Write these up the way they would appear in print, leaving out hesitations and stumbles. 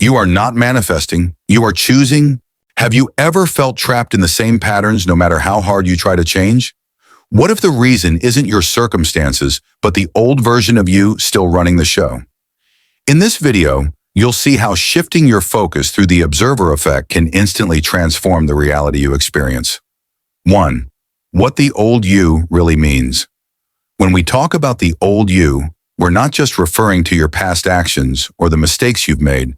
You are not manifesting, you are choosing. Have you ever felt trapped in the same patterns no matter how hard you try to change? What if the reason isn't your circumstances, but the old version of you still running the show? In this video, you'll see how shifting your focus through the observer effect can instantly transform the reality you experience. 1. What the old you really means. When we talk about the old you, we're not just referring to your past actions or the mistakes you've made.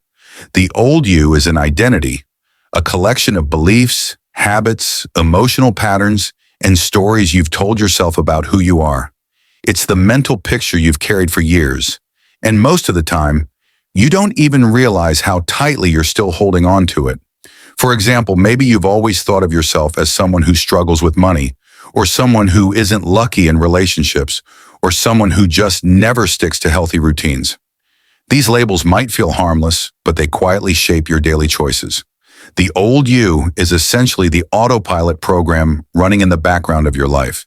The old you is an identity, a collection of beliefs, habits, emotional patterns, and stories you've told yourself about who you are. It's the mental picture you've carried for years, and most of the time, you don't even realize how tightly you're still holding on to it. For example, maybe you've always thought of yourself as someone who struggles with money, or someone who isn't lucky in relationships, or someone who just never sticks to healthy routines. These labels might feel harmless, but they quietly shape your daily choices. The old you is essentially the autopilot program running in the background of your life,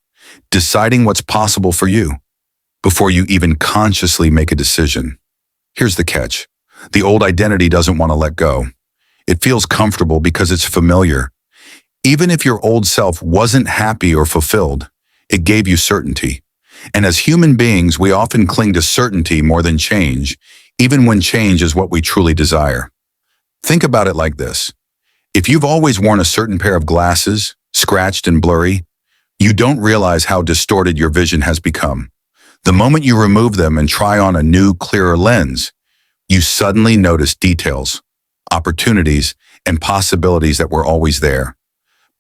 deciding what's possible for you before you even consciously make a decision. Here's the catch. The old identity doesn't want to let go. It feels comfortable because it's familiar. Even if your old self wasn't happy or fulfilled, it gave you certainty. And as human beings, we often cling to certainty more than change, even when change is what we truly desire. Think about it like this. If you've always worn a certain pair of glasses, scratched and blurry, you don't realize how distorted your vision has become. The moment you remove them and try on a new, clearer lens, you suddenly notice details, opportunities, and possibilities that were always there,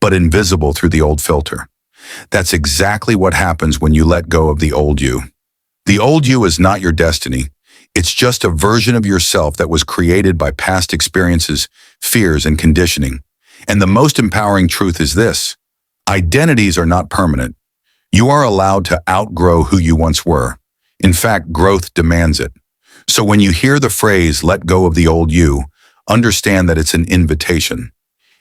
but invisible through the old filter. That's exactly what happens when you let go of the old you. The old you is not your destiny. It's just a version of yourself that was created by past experiences, fears, and conditioning. And the most empowering truth is this: identities are not permanent. You are allowed to outgrow who you once were. In fact, growth demands it. So when you hear the phrase, "let go of the old you," understand that it's an invitation.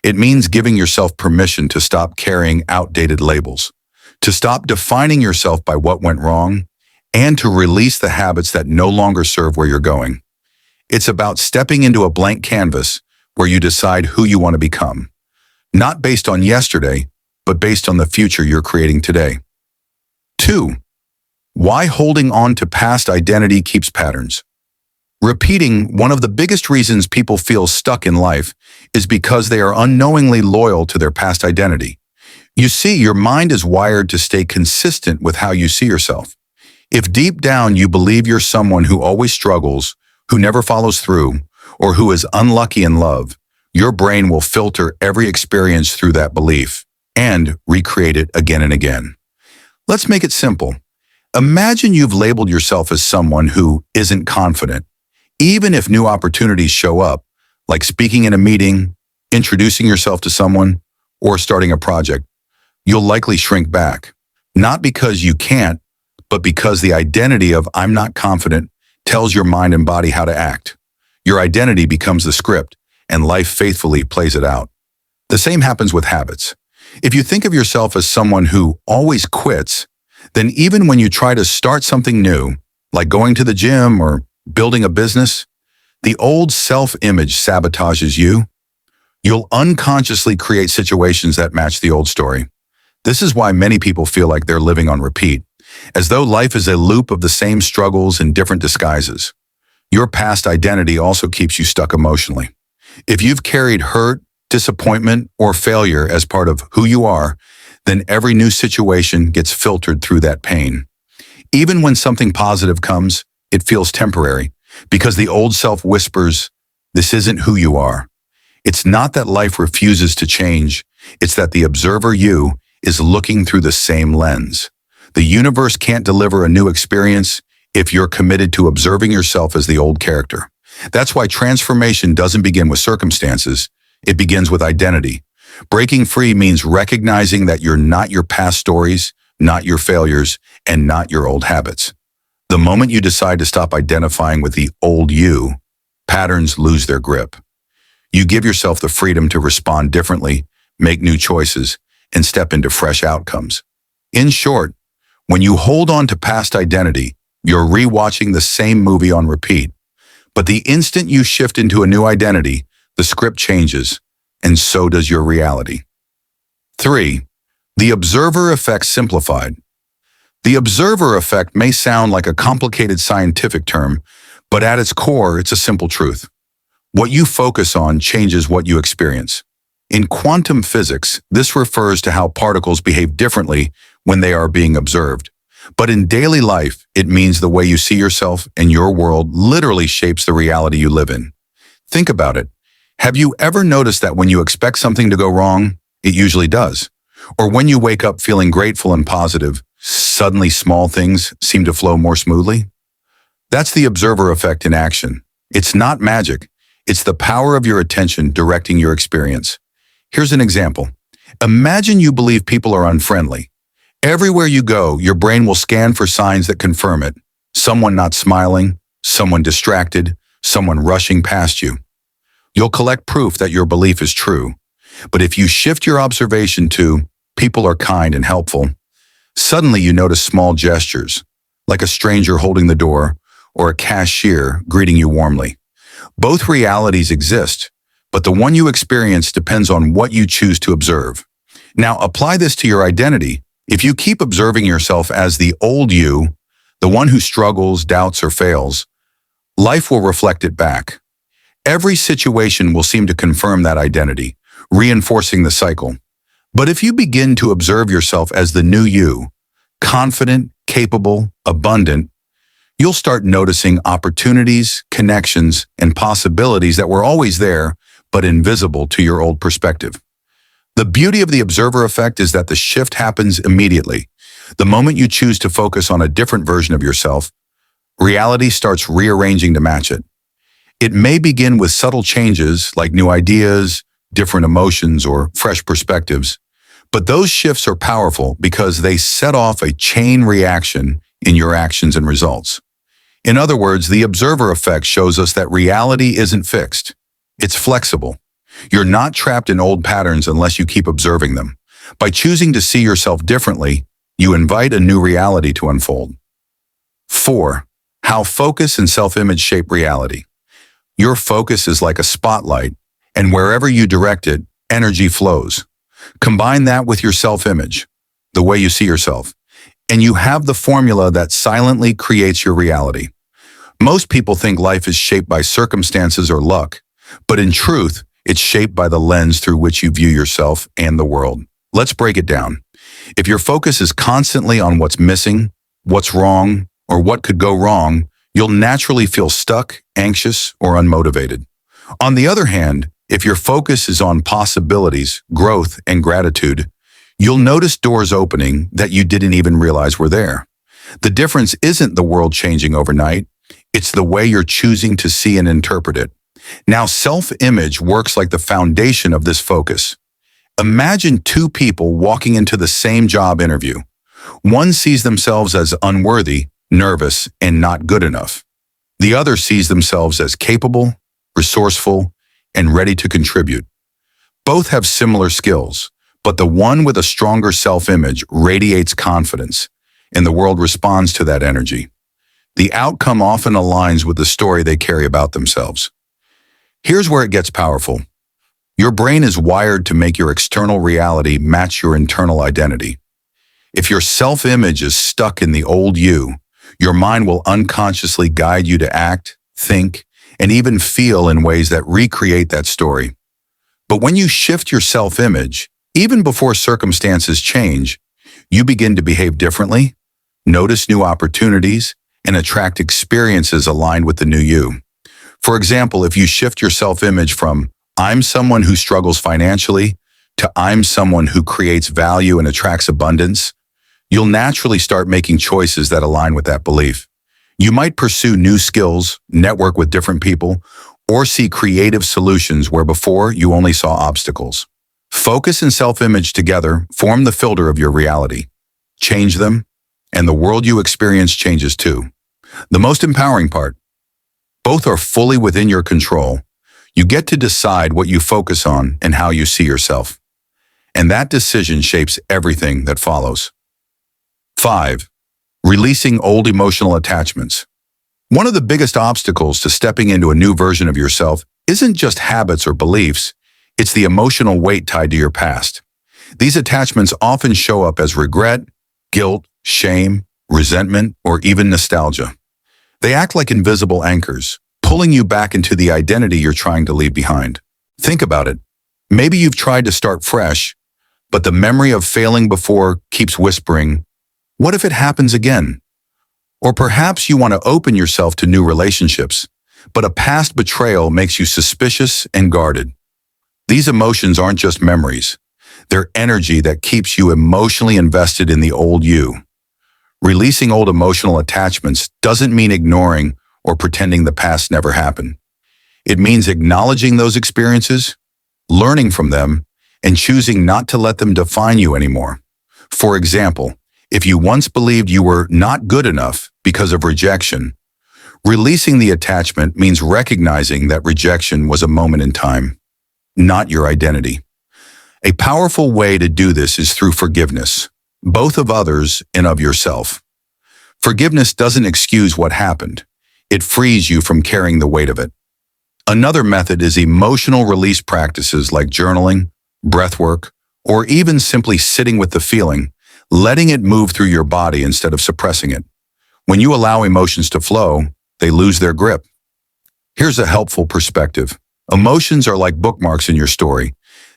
It means giving yourself permission to stop carrying outdated labels, to stop defining yourself by what went wrong, and to release the habits that no longer serve where you're going. It's about stepping into a blank canvas where you decide who you want to become, not based on yesterday, but based on the future you're creating today. 2. Why holding on to past identity keeps patterns. Repeating, one of the biggest reasons people feel stuck in life is because they are unknowingly loyal to their past identity. You see, your mind is wired to stay consistent with how you see yourself. If deep down you believe you're someone who always struggles, who never follows through, or who is unlucky in love, your brain will filter every experience through that belief and recreate it again and again. Let's make it simple. Imagine you've labeled yourself as someone who isn't confident. Even if new opportunities show up, like speaking in a meeting, introducing yourself to someone, or starting a project, you'll likely shrink back. Not because you can't, but because the identity of "I'm not confident" tells your mind and body how to act. Your identity becomes the script, and life faithfully plays it out. The same happens with habits. If you think of yourself as someone who always quits, then even when you try to start something new, like going to the gym or building a business, the old self-image sabotages you. You'll unconsciously create situations that match the old story. This is why many people feel like they're living on repeat, as though life is a loop of the same struggles in different disguises. Your past identity also keeps you stuck emotionally. If you've carried hurt, disappointment, or failure as part of who you are, then every new situation gets filtered through that pain. Even when something positive comes, it feels temporary, because the old self whispers, "This isn't who you are." It's not that life refuses to change, it's that the observer you is looking through the same lens. The universe can't deliver a new experience if you're committed to observing yourself as the old character. That's why transformation doesn't begin with circumstances, it begins with identity. Breaking free means recognizing that you're not your past stories, not your failures, and not your old habits. The moment you decide to stop identifying with the old you, patterns lose their grip. You give yourself the freedom to respond differently, make new choices, and step into fresh outcomes. In short, when you hold on to past identity, you're rewatching the same movie on repeat. But the instant you shift into a new identity, the script changes, and so does your reality. 3. The observer effect simplified. The observer effect may sound like a complicated scientific term, but at its core, it's a simple truth. What you focus on changes what you experience. In quantum physics, this refers to how particles behave differently when they are being observed. But in daily life, it means the way you see yourself and your world literally shapes the reality you live in. Think about it. Have you ever noticed that when you expect something to go wrong, it usually does? Or when you wake up feeling grateful and positive, suddenly small things seem to flow more smoothly? That's the observer effect in action. It's not magic. It's the power of your attention directing your experience. Here's an example. Imagine you believe people are unfriendly. Everywhere you go, your brain will scan for signs that confirm it. Someone not smiling, someone distracted, someone rushing past you. You'll collect proof that your belief is true. But if you shift your observation to, people are kind and helpful, suddenly you notice small gestures, like a stranger holding the door or a cashier greeting you warmly. Both realities exist, but the one you experience depends on what you choose to observe. Now apply this to your identity. If you keep observing yourself as the old you, the one who struggles, doubts, or fails, life will reflect it back. Every situation will seem to confirm that identity, reinforcing the cycle. But if you begin to observe yourself as the new you, confident, capable, abundant, you'll start noticing opportunities, connections, and possibilities that were always there, but invisible to your old perspective. The beauty of the observer effect is that the shift happens immediately. The moment you choose to focus on a different version of yourself, reality starts rearranging to match it. It may begin with subtle changes like new ideas, different emotions, or fresh perspectives, but those shifts are powerful because they set off a chain reaction in your actions and results. In other words, the observer effect shows us that reality isn't fixed. It's flexible. You're not trapped in old patterns unless you keep observing them. By choosing to see yourself differently, you invite a new reality to unfold. 4. How focus and self-image shape reality. Your focus is like a spotlight, and wherever you direct it, energy flows. Combine that with your self-image, the way you see yourself, and you have the formula that silently creates your reality. Most people think life is shaped by circumstances or luck, but in truth, it's shaped by the lens through which you view yourself and the world. Let's break it down. If your focus is constantly on what's missing, what's wrong, or what could go wrong, you'll naturally feel stuck, anxious, or unmotivated. On the other hand, if your focus is on possibilities, growth, and gratitude, you'll notice doors opening that you didn't even realize were there. The difference isn't the world changing overnight. It's the way you're choosing to see and interpret it. Now, self-image works like the foundation of this focus. Imagine two people walking into the same job interview. One sees themselves as unworthy, nervous, and not good enough. The other sees themselves as capable, resourceful, and ready to contribute. Both have similar skills, but the one with a stronger self-image radiates confidence, and the world responds to that energy. The outcome often aligns with the story they carry about themselves. Here's where it gets powerful. Your brain is wired to make your external reality match your internal identity. If your self-image is stuck in the old you, your mind will unconsciously guide you to act, think, and even feel in ways that recreate that story. But when you shift your self-image, even before circumstances change, you begin to behave differently, notice new opportunities, and attract experiences aligned with the new you. For example, if you shift your self-image from "I'm someone who struggles financially" to "I'm someone who creates value and attracts abundance," you'll naturally start making choices that align with that belief. You might pursue new skills, network with different people, or see creative solutions where before you only saw obstacles. Focus and self-image together form the filter of your reality. Change them, and the world you experience changes too. The most empowering part: both are fully within your control. You get to decide what you focus on and how you see yourself. And that decision shapes everything that follows. 5. Releasing old emotional attachments. One of the biggest obstacles to stepping into a new version of yourself isn't just habits or beliefs, it's the emotional weight tied to your past. These attachments often show up as regret, guilt, shame, resentment, or even nostalgia. They act like invisible anchors, pulling you back into the identity you're trying to leave behind. Think about it. Maybe you've tried to start fresh, but the memory of failing before keeps whispering, "What if it happens again?" Or perhaps you want to open yourself to new relationships, but a past betrayal makes you suspicious and guarded. These emotions aren't just memories. They're energy that keeps you emotionally invested in the old you. Releasing old emotional attachments doesn't mean ignoring or pretending the past never happened. It means acknowledging those experiences, learning from them, and choosing not to let them define you anymore. For example, if you once believed you were not good enough because of rejection, releasing the attachment means recognizing that rejection was a moment in time, not your identity. A powerful way to do this is through forgiveness, both of others and of yourself. Forgiveness doesn't excuse what happened. It frees you from carrying the weight of it. Another method is emotional release practices like journaling, breathwork, or even simply sitting with the feeling, letting it move through your body instead of suppressing it. When you allow emotions to flow, they lose their grip. Here's a helpful perspective. Emotions are like bookmarks in your story.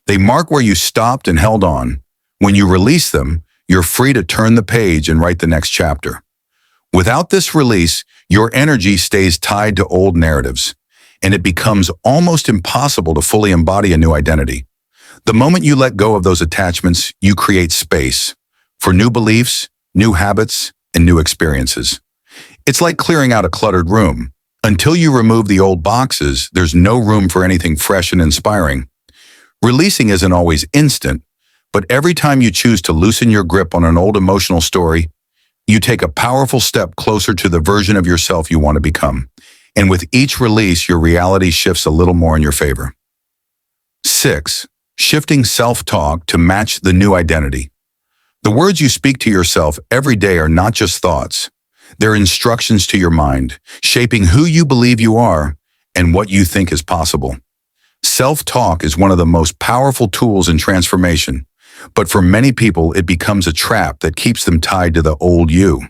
They mark where you stopped and held on. When you release them, you're free to turn the page and write the next chapter. Without this release, your energy stays tied to old narratives, and it becomes almost impossible to fully embody a new identity. The moment you let go of those attachments, you create space for new beliefs, new habits, and new experiences. It's like clearing out a cluttered room. Until you remove the old boxes, there's no room for anything fresh and inspiring. Releasing isn't always instant, but every time you choose to loosen your grip on an old emotional story, you take a powerful step closer to the version of yourself you want to become. And with each release, your reality shifts a little more in your favor. 6. Shifting self-talk to match the new identity. The words you speak to yourself every day are not just thoughts. They're instructions to your mind, shaping who you believe you are and what you think is possible. Self-talk is one of the most powerful tools in transformation, but for many people, it becomes a trap that keeps them tied to the old you.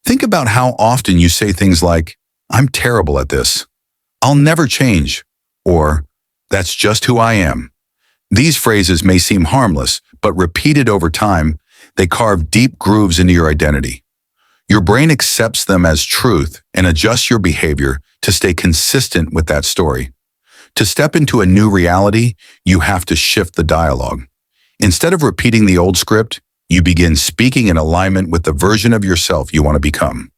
Think about how often you say things like, "I'm terrible at this," "I'll never change," or "That's just who I am." These phrases may seem harmless, but repeated over time, they carve deep grooves into your identity. Your brain accepts them as truth and adjusts your behavior to stay consistent with that story. To step into a new reality, you have to shift the dialogue. Instead of repeating the old script, you begin speaking in alignment with the version of yourself you want to become.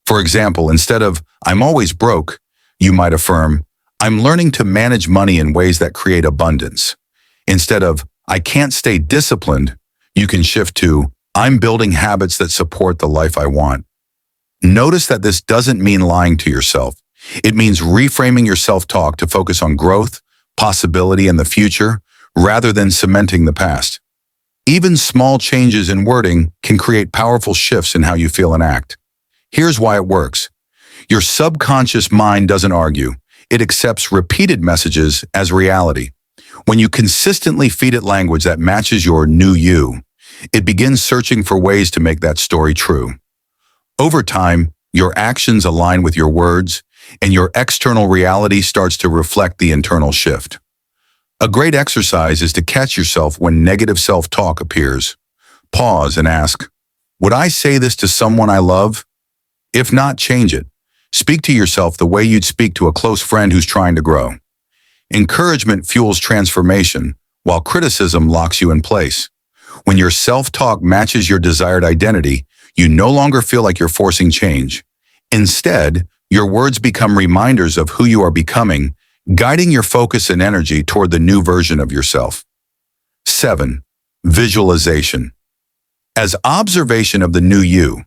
For example, instead of "I'm always broke," you might affirm, "I'm learning to manage money in ways that create abundance." Instead of "I can't stay disciplined," you can shift to "I'm building habits that support the life I want." Notice that this doesn't mean lying to yourself. It means reframing your self-talk to focus on growth, possibility, and the future, rather than cementing the past. Even small changes in wording can create powerful shifts in how you feel and act. Here's why it works. Your subconscious mind doesn't argue. It accepts repeated messages as reality. When you consistently feed it language that matches your new you, it begins searching for ways to make that story true. Over time, your actions align with your words, and your external reality starts to reflect the internal shift. A great exercise is to catch yourself when negative self-talk appears. Pause and ask, "Would I say this to someone I love?" If not, change it. Speak to yourself the way you'd speak to a close friend who's trying to grow. Encouragement fuels transformation, while criticism locks you in place. When your self-talk matches your desired identity, you no longer feel like you're forcing change. Instead, your words become reminders of who you are becoming, guiding your focus and energy toward the new version of yourself. 7. Visualization. As observation of the new you.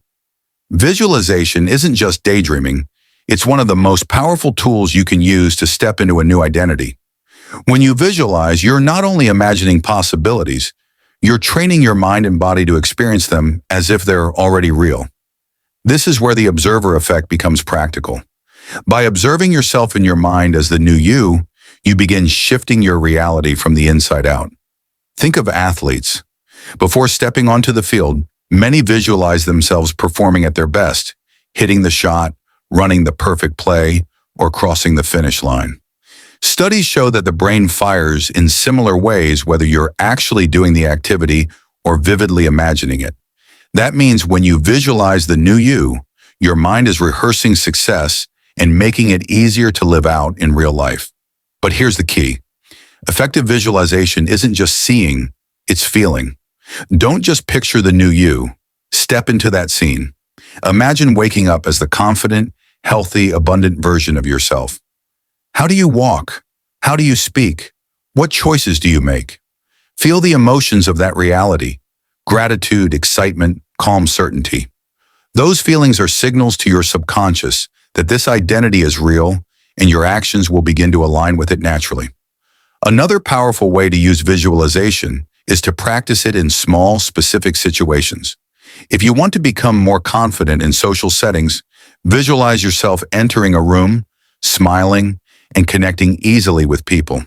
Visualization isn't just daydreaming, it's one of the most powerful tools you can use to step into a new identity. When you visualize, you're not only imagining possibilities, you're training your mind and body to experience them as if they're already real. This is where the observer effect becomes practical. By observing yourself in your mind as the new you, you begin shifting your reality from the inside out. Think of athletes. Before stepping onto the field, many visualize themselves performing at their best, hitting the shot, running the perfect play, or crossing the finish line. Studies show that the brain fires in similar ways whether you're actually doing the activity or vividly imagining it. That means when you visualize the new you, your mind is rehearsing success and making it easier to live out in real life. But here's the key. Effective visualization isn't just seeing, it's feeling. Don't just picture the new you. Step into that scene. Imagine waking up as the confident, healthy, abundant version of yourself. How do you walk? How do you speak? What choices do you make? Feel the emotions of that reality. Gratitude, excitement, calm certainty. Those feelings are signals to your subconscious that this identity is real and your actions will begin to align with it naturally. Another powerful way to use visualization is to practice it in small, specific situations. If you want to become more confident in social settings, visualize yourself entering a room, smiling, and connecting easily with people.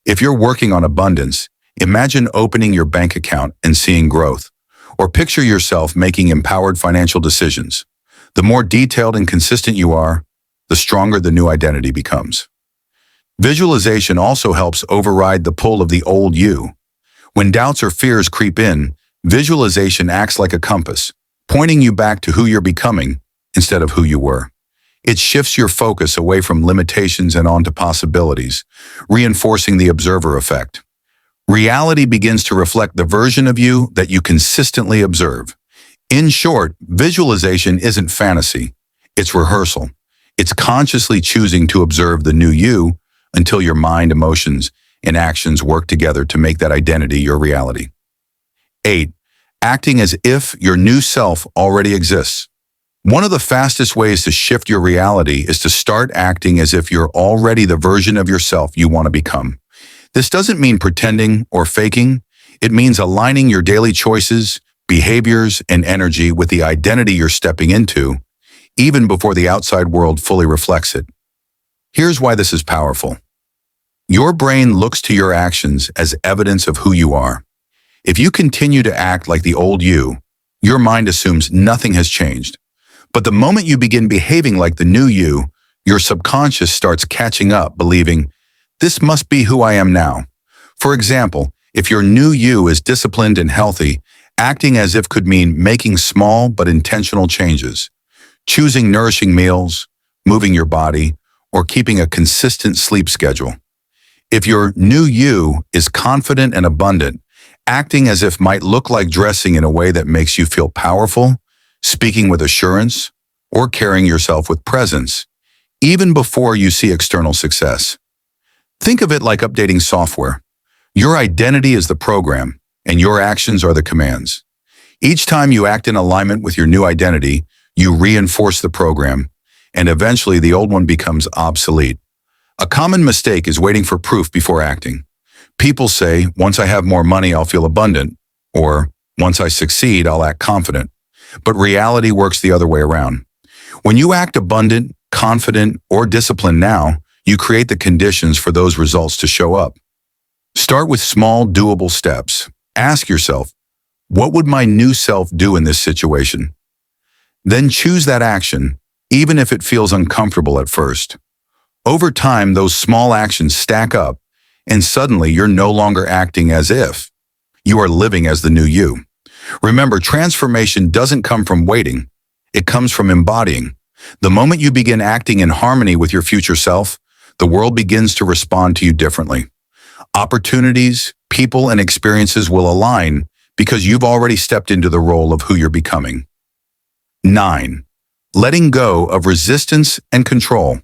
If you're working on abundance, imagine opening your bank account and seeing growth, or picture yourself making empowered financial decisions. The more detailed and consistent you are, the stronger the new identity becomes. Visualization also helps override the pull of the old you. When doubts or fears creep in, visualization acts like a compass, pointing you back to who you're becoming instead of who you were. It shifts your focus away from limitations and onto possibilities, reinforcing the observer effect. Reality begins to reflect the version of you that you consistently observe. In short, visualization isn't fantasy, it's rehearsal. It's consciously choosing to observe the new you until your mind, emotions, and actions work together to make that identity your reality. 8. Acting as if your new self already exists. One of the fastest ways to shift your reality is to start acting as if you're already the version of yourself you want to become. This doesn't mean pretending or faking. It means aligning your daily choices, behaviors, and energy with the identity you're stepping into, even before the outside world fully reflects it. Here's why this is powerful. Your brain looks to your actions as evidence of who you are. If you continue to act like the old you, your mind assumes nothing has changed. But the moment you begin behaving like the new you, your subconscious starts catching up, believing, this must be who I am now. For example, if your new you is disciplined and healthy, acting as if could mean making small but intentional changes, choosing nourishing meals, moving your body, or keeping a consistent sleep schedule. If your new you is confident and abundant, acting as if might look like dressing in a way that makes you feel powerful, speaking with assurance, or carrying yourself with presence, even before you see external success. Think of it like updating software. Your identity is the program, and your actions are the commands. Each time you act in alignment with your new identity, you reinforce the program, and eventually the old one becomes obsolete. A common mistake is waiting for proof before acting. People say, once I have more money, I'll feel abundant, or once I succeed, I'll act confident. But reality works the other way around. When you act abundant, confident, or disciplined now, you create the conditions for those results to show up. Start with small, doable steps. Ask yourself, what would my new self do in this situation? Then choose that action, even if it feels uncomfortable at first. Over time, those small actions stack up, and suddenly you're no longer acting as if. You are living as the new you. Remember, transformation doesn't come from waiting. It comes from embodying. The moment you begin acting in harmony with your future self, the world begins to respond to you differently. Opportunities, people, and experiences will align because you've already stepped into the role of who you're becoming. 9. Letting go of resistance and control.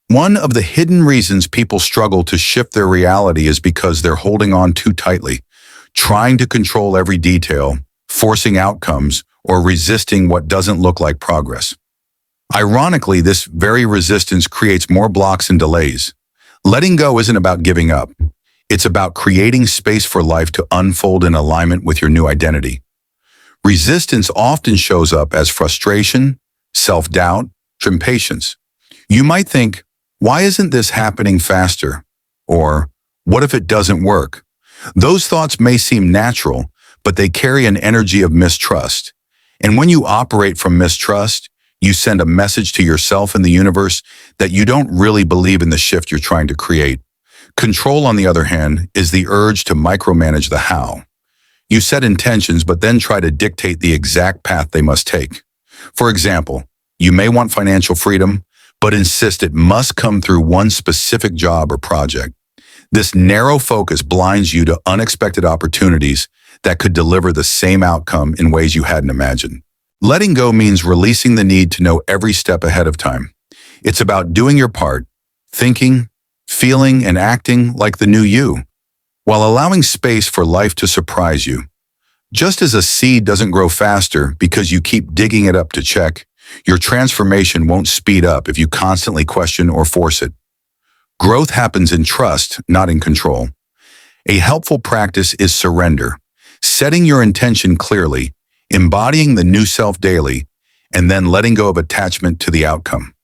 One of the hidden reasons people struggle to shift their reality is because they're holding on too tightly, trying to control every detail, forcing outcomes, or resisting what doesn't look like progress. Ironically, this very resistance creates more blocks and delays. Letting go isn't about giving up. It's about creating space for life to unfold in alignment with your new identity. Resistance often shows up as frustration, self-doubt, or impatience. You might think, why isn't this happening faster? Or, what if it doesn't work? Those thoughts may seem natural, but they carry an energy of mistrust. And when you operate from mistrust, you send a message to yourself and the universe that you don't really believe in the shift you're trying to create. Control, on the other hand, is the urge to micromanage the how. You set intentions but then try to dictate the exact path they must take. For example, you may want financial freedom, but insist it must come through one specific job or project. This narrow focus blinds you to unexpected opportunities that could deliver the same outcome in ways you hadn't imagined. Letting go means releasing the need to know every step ahead of time. It's about doing your part, thinking, feeling, and acting like the new you, while allowing space for life to surprise you. Just as a seed doesn't grow faster because you keep digging it up to check, your transformation won't speed up if you constantly question or force it. Growth happens in trust, not in control. A helpful practice is surrender, setting your intention clearly, embodying the new self daily, and then letting go of attachment to the outcome.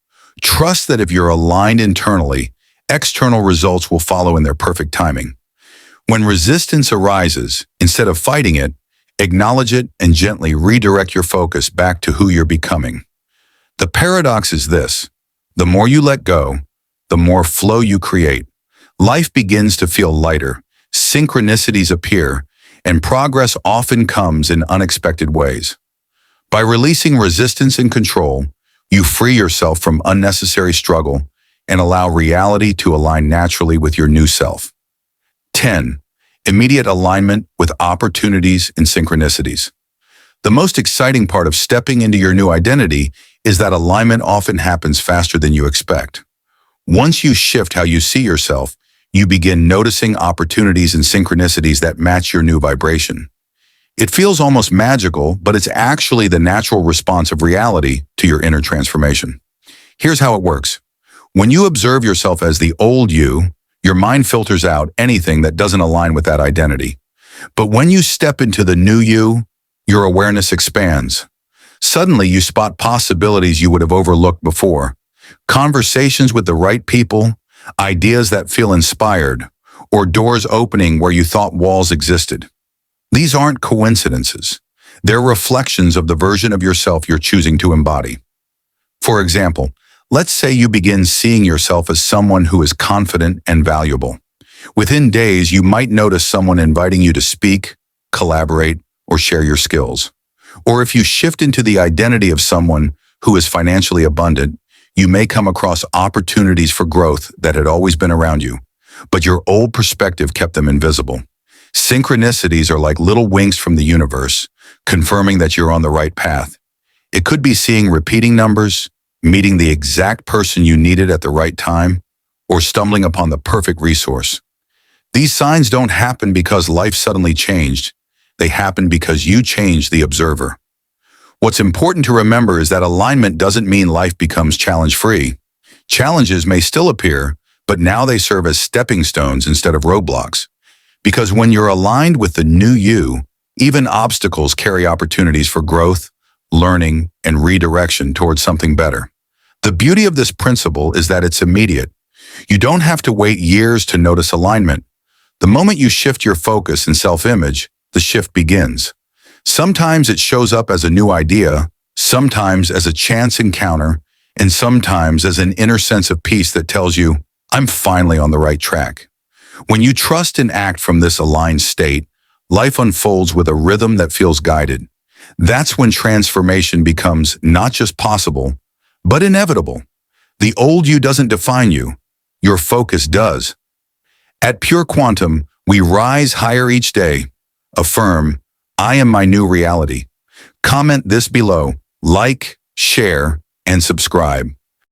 Trust that if you're aligned internally, external results will follow in their perfect timing. When resistance arises, instead of fighting it, acknowledge it and gently redirect your focus back to who you're becoming. The paradox is this: the more you let go, the more flow you create. Life begins to feel lighter, synchronicities appear, and progress often comes in unexpected ways. By releasing resistance and control, you free yourself from unnecessary struggle and allow reality to align naturally with your new self. 10. Immediate alignment with opportunities and synchronicities. The most exciting part of stepping into your new identity is that alignment often happens faster than you expect. Once you shift how you see yourself, you begin noticing opportunities and synchronicities that match your new vibration. It feels almost magical, but it's actually the natural response of reality to your inner transformation. Here's how it works. When you observe yourself as the old you, your mind filters out anything that doesn't align with that identity. But when you step into the new you, your awareness expands. Suddenly, you spot possibilities you would have overlooked before. Conversations with the right people, ideas that feel inspired, or doors opening where you thought walls existed. These aren't coincidences. They're reflections of the version of yourself you're choosing to embody. For example, let's say you begin seeing yourself as someone who is confident and valuable. Within days, you might notice someone inviting you to speak, collaborate, or share your skills. Or if you shift into the identity of someone who is financially abundant, you may come across opportunities for growth that had always been around you, but your old perspective kept them invisible. Synchronicities are like little winks from the universe, confirming that you're on the right path. It could be seeing repeating numbers, meeting the exact person you needed at the right time, or stumbling upon the perfect resource. These signs don't happen because life suddenly changed. They happen because you changed the observer. What's important to remember is that alignment doesn't mean life becomes challenge-free. Challenges may still appear, but now they serve as stepping stones instead of roadblocks. Because when you're aligned with the new you, even obstacles carry opportunities for growth, learning, and redirection towards something better. The beauty of this principle is that it's immediate. You don't have to wait years to notice alignment. The moment you shift your focus and self-image, the shift begins. Sometimes it shows up as a new idea, sometimes as a chance encounter, and sometimes as an inner sense of peace that tells you, I'm finally on the right track. When you trust and act from this aligned state, life unfolds with a rhythm that feels guided. That's when transformation becomes not just possible, but inevitable. The old you doesn't define you. Your focus does. At Pure Quantum, we rise higher each day. Affirm, I am my new reality. Comment this below, like, share, and subscribe.